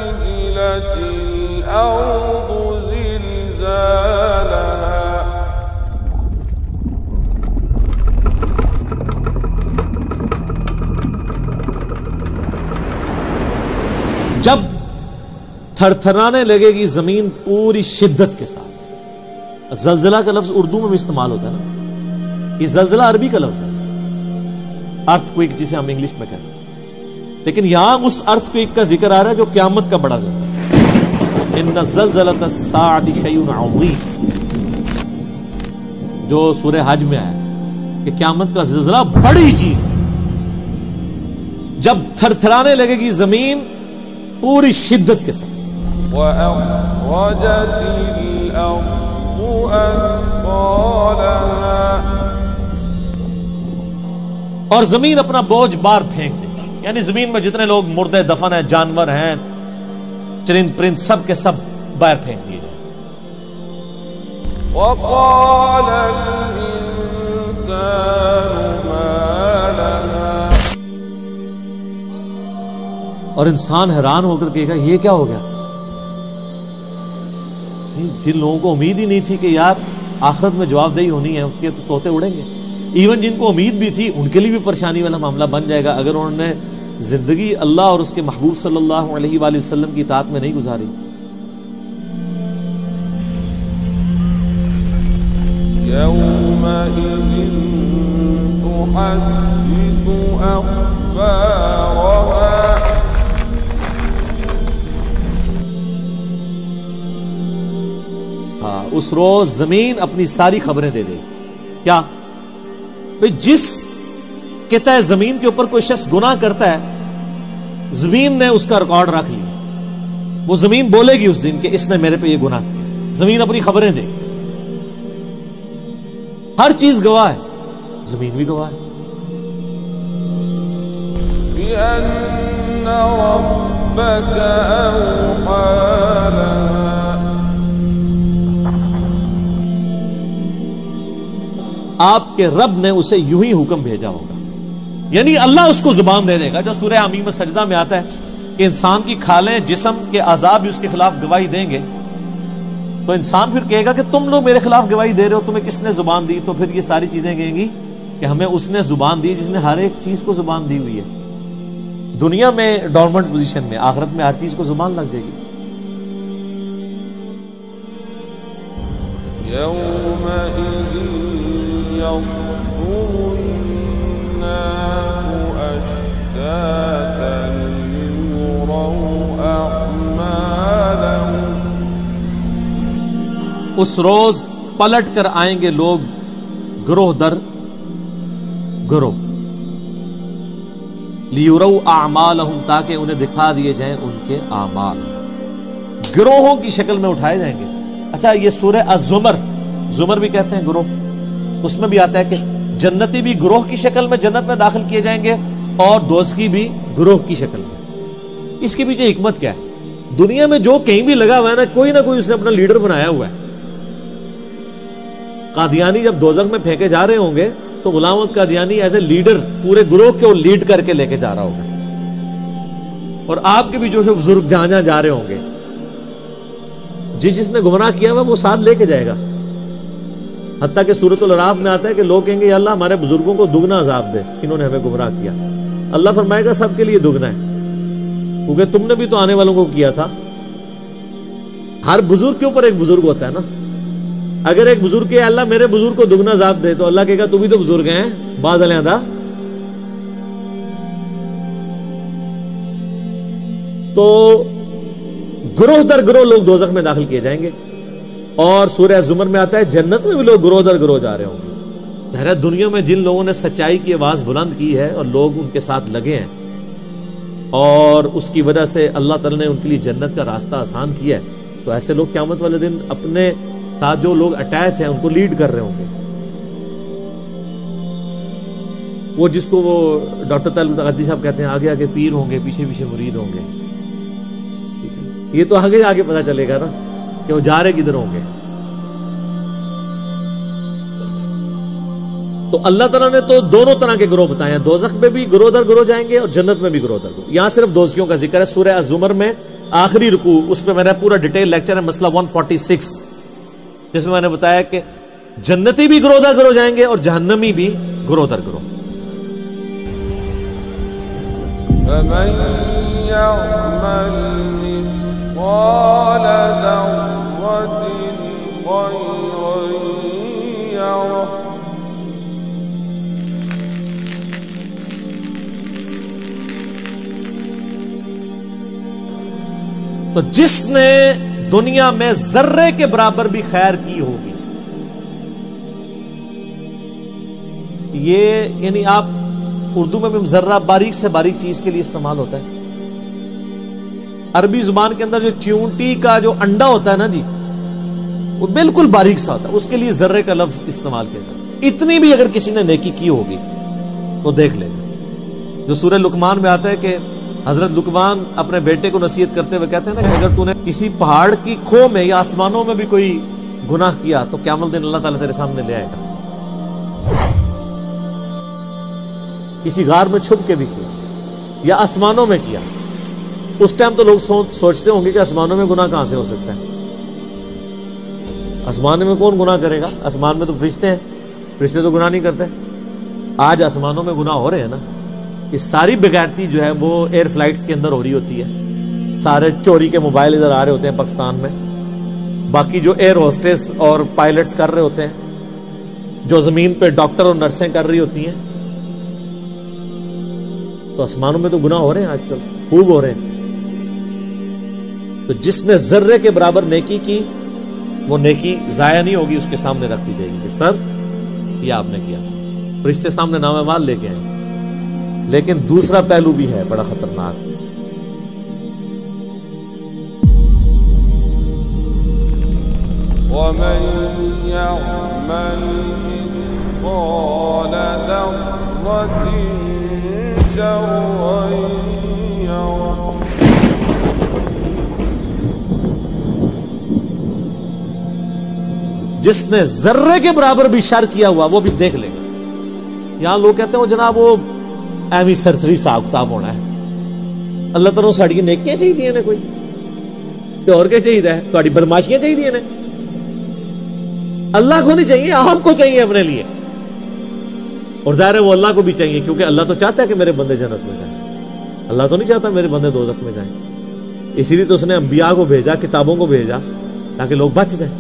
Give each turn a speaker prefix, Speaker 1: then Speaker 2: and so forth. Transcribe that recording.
Speaker 1: زلزلت الأرض زلزالها
Speaker 2: جب تھرتھرانے لگے گی زمین پوری شدت کے ساتھ. زلزلہ کا لفظ اردو میں بھی استعمال ہوتا ہے نا. یہ زلزلہ عربی کا لفظ ہے، ارتھ کوئک جسے ہم انگلش میں کہتے ہیں، لیکن یہاں اس ارتھ کوئک کا ذکر آ رہا ہے جو قیامت کا بڑا زلزلہ. ان زلزلۃ الساعۃ شیء عظیم، جو سورہ حج میں آیا کہ قیامت کا زلزلہ بڑی چیز ہے. جب تھرتھرانے لگے گی زمین پوری شدت کے ساتھ.
Speaker 1: وَأَخْرَجَتِ الْأَرْضُ أَثْقَالَهَا،
Speaker 2: اور زمین اپنا بوجھ بار پھینک دے گی. یعنی زمین میں جتنے لوگ مردے دفن ہیں، جانور ہیں، چرند پرند، سب کے سب باہر پھینک دیے جائیں.
Speaker 1: وَقَالَ الْإِنسَانُ مَا لَهَا،
Speaker 2: اور انسان حیران ہو کر کہے گا یہ کیا ہو گیا. جن لوگوں کو امید ہی نہیں تھی کہ یار آخرت میں جواب دہی ہونی ہے، اس کے تو طوطے اڑیں گے. ایون جن کو امید بھی تھی ان کے لیے بھی پریشانی والا معاملہ بن جائے گا اگر انہوں نے زندگی اللہ اور اس کے محبوب صلی اللہ علیہ وآلہ وسلم کی اطاعت میں نہیں گزاری.
Speaker 1: يَوْمَئِذٍ تُحَدِّثُ أَخْبَارَهَا،
Speaker 2: ہاں، اس روز زمین اپنی ساری خبریں دے دے. کیا جس قطع زمین کے اوپر کوئی شخص گناہ کرتا ہے، زمین نے اس کا ریکارڈ رکھ لیا. وہ زمین بولے گی اس دن کہ اس نے میرے پہ یہ گناہ کیا. زمین اپنی خبریں دے، ہر چیز گواہ ہے، زمین بھی گواہ ہے.
Speaker 1: بِأَنَّ رَبَّكَ أَوْحَى لَهَا،
Speaker 2: آپ کے رب نے اسے یوں ہی حکم بھیجا ہوگا. یعنی اللہ اس کو زبان دے دے گا. جو سورہ حمیم سجدہ میں آتا ہے کہ انسان کی کھالیں، جسم کے اعضاء بھی اس کے خلاف گواہی دیں گے، تو انسان پھر کہے گا کہ تم لوگ میرے خلاف گواہی دے رہے ہو، تمہیں کس نے زبان دی؟ تو پھر یہ ساری چیزیں کہیں گی کہ ہمیں اس نے زبان دی جس نے ہر ایک چیز کو زبان دی ہوئی ہے. دنیا میں ڈورمنٹ پوزیشن میں، آخرت میں ہر چیز کو زبان لگ جائے گی.
Speaker 1: يَوْمَئِذٍ يَصْدُرُ النَّاسُ أَشْتَاتًا لِيُرَوْا أَعْمَالَهُمْ،
Speaker 2: اس روز پلٹ کر آئیں گے لوگ گروہ در گروہ، لیُرَوْا أَعْمَالَهُمْ، تاکہ انہیں دکھا دیے جائیں ان کے اعمال. گروہوں کی شکل میں اٹھائے جائیں گے. اچھا، یہ سورہ الزمر، زمر بھی کہتے ہیں گروہ، اس میں بھی آتا ہے کہ جنتی بھی گروہ کی شکل میں جنت میں داخل کیے جائیں گے اور دوزخی بھی گروہ کی شکل میں. اس کے پیچھے حکمت کیا ہے؟ دنیا میں جو کہیں بھی لگا ہوا ہے نا کوئی اس نے اپنا لیڈر بنایا ہوا ہے. قادیانی جب دوزخ میں پھینکے جا رہے ہوں گے تو Ghulam Ahmad Qadiani as a leader پورے گروہ کو لیڈ کر کے لے کے جا رہا ہوگا. اور آپ کے بھی جو بزرگ جہاں جہاں جا رہے ہوں گے، جس نے گمراہ کیا ہوا وہ ساتھ لے کے جائے گا. حتیٰ کہ سورۃ الاعراف میں آتا ہے کہ لوگ کہیں گے یا اللہ ہمارے بزرگوں کو دگنا عذاب دے، انہوں نے ہمیں گمراہ کیا. اللہ فرمائے گا سب کے لیے دگنا ہے، کیونکہ تم نے بھی تو آنے والوں کو کیا تھا. ہر بزرگ کے اوپر ایک بزرگ ہوتا ہے نا. اگر ایک بزرگ کہ اللہ میرے بزرگ کو دگنا عذاب دے، تو اللہ کہے گا تو بھی تو بزرگ ہیں بعد علیحدہ. تو گروہ در گروہ لوگ دوزخ میں داخل کیے جائیں گے. اور سورہ زمر میں آتا ہے جنت میں بھی لوگ گروہ در گروہ جا رہے ہوں گے. ظاہر دنیا میں جن لوگوں نے سچائی کی آواز بلند کی ہے اور لوگ ان کے ساتھ لگے ہیں اور اس کی وجہ سے اللہ تعالیٰ نے ان کے لیے جنت کا راستہ آسان کیا ہے، تو ایسے لوگ قیامت والے دن اپنے ساتھ جو لوگ اٹیچ ہیں ان کو لیڈ کر رہے ہوں گے. وہ جس کو وہ ڈاکٹر طالب تغدی صاحب کہتے ہیں آگے آگے پیر ہوں گے پیچھے پیچھے مرید ہوں گے. یہ تو آگے آگے پتہ چلے گا نا کہ وہ جا رہے کدھر ہوں گے. تو اللہ تعالیٰ نے تو دونوں طرح کے گروہ بتائے ہیں, دوزخ میں بھی گروہ در گروہ جائیں گے اور جنت میں بھی گروہ در گروہ. یہاں صرف دوزخیوں کا ذکر ہے. سورہ الزمر میں آخری رکوع, اس پہ میں نے پورا ڈیٹیل لیکچر ہے, مسئلہ 146, جس میں نے بتایا کہ جنتی بھی گروہ در گروہ جائیں گے اور جہنمی بھی گروہ در گروہ.
Speaker 1: فمن يعمل مثقال ذرة خيرا يره
Speaker 2: تو جس نے دنیا میں ذرے کے برابر بھی خیر کی ہوگی, یہ یعنی آپ اردو میں بھی ذرہ باریک سے باریک چیز کے لیے استعمال ہوتا ہے. عربی زبان کے اندر جو چیونٹی کا جو انڈا ہوتا ہے نا جی, وہ بالکل باریک سا ہوتا ہے, اس کے لیے ذرے کا لفظ استعمال کیا جاتا ہے. اتنی بھی اگر کسی نے نیکی کی ہوگی تو دیکھ لے گا. جو سورہ لقمان میں آتا ہے کہ حضرت لقمان اپنے بیٹے کو نصیحت کرتے ہوئے کہتے ہیں نا کہ اگر تو نے کسی پہاڑ کی کھو میں یا آسمانوں میں بھی کوئی گناہ کیا تو قیامت دن اللہ تعالیٰ تیرے سامنے لے آئے گا. کسی غار میں چھپ کے بھی کیا یا آسمانوں میں کیا, اس ٹائم تو لوگ سوچتے ہوں گے کہ آسمانوں میں گناہ کہاں سے ہو سکتا ہے. آسمان میں کون گناہ کرے گا؟ آسمان میں تو فرشتے ہیں, فرشتے تو گناہ نہیں کرتے. آج آسمانوں میں گناہ ہو رہے ہیں نا. یہ ساری بغیرتی جو ہے وہ ایئر فلائٹس کے اندر ہو رہی ہوتی ہے. سارے چوری کے موبائل ادھر آ رہے ہوتے ہیں پاکستان میں. باقی جو ایئر ہوسٹس اور پائلٹس کر رہے ہوتے ہیں, جو زمین پہ ڈاکٹر اور نرسیں کر رہی ہوتی ہیں. تو آسمانوں میں تو گناہ ہو رہے ہیں آج کل, خوب ہو رہے ہیں. تو جس نے ذرے کے برابر نیکی کی وہ نیکی ضائع نہیں ہوگی, اس کے سامنے رکھ دی جائے گی کہ سر یہ آپ نے کیا تھا. فرشتے سامنے نام اعمال لے کے آئیں. لیکن دوسرا پہلو بھی ہے بڑا خطرناک.
Speaker 1: ومن يعمل مثقال ذرة شرا يره
Speaker 2: جس نے ذرے کے برابر بھی شر کیا ہوا وہ بھی دیکھ لے گا. یہاں لوگ کہتے ہیں وہ جناب وہ ایویں سرسری حساب کتاب ہونا ہے. اللہ تعالیٰ ساڑی نیکیاں چاہیے نے, کوئی تو اور کیا چاہیے ہے؟ تھوڑی بدماشیاں چاہیے نے. اللہ کو نہیں چاہیے, آپ کو چاہیے اپنے لیے. اور ظاہر ہے وہ اللہ کو بھی چاہیے, کیونکہ اللہ تو چاہتا ہے کہ میرے بندے جنت میں جائیں. اللہ تو نہیں چاہتا میرے بندے دوزخ میں جائیں. اسی لیے تو اس نے انبیاء کو بھیجا, کتابوں کو بھیجا, تاکہ لوگ بچ جائیں.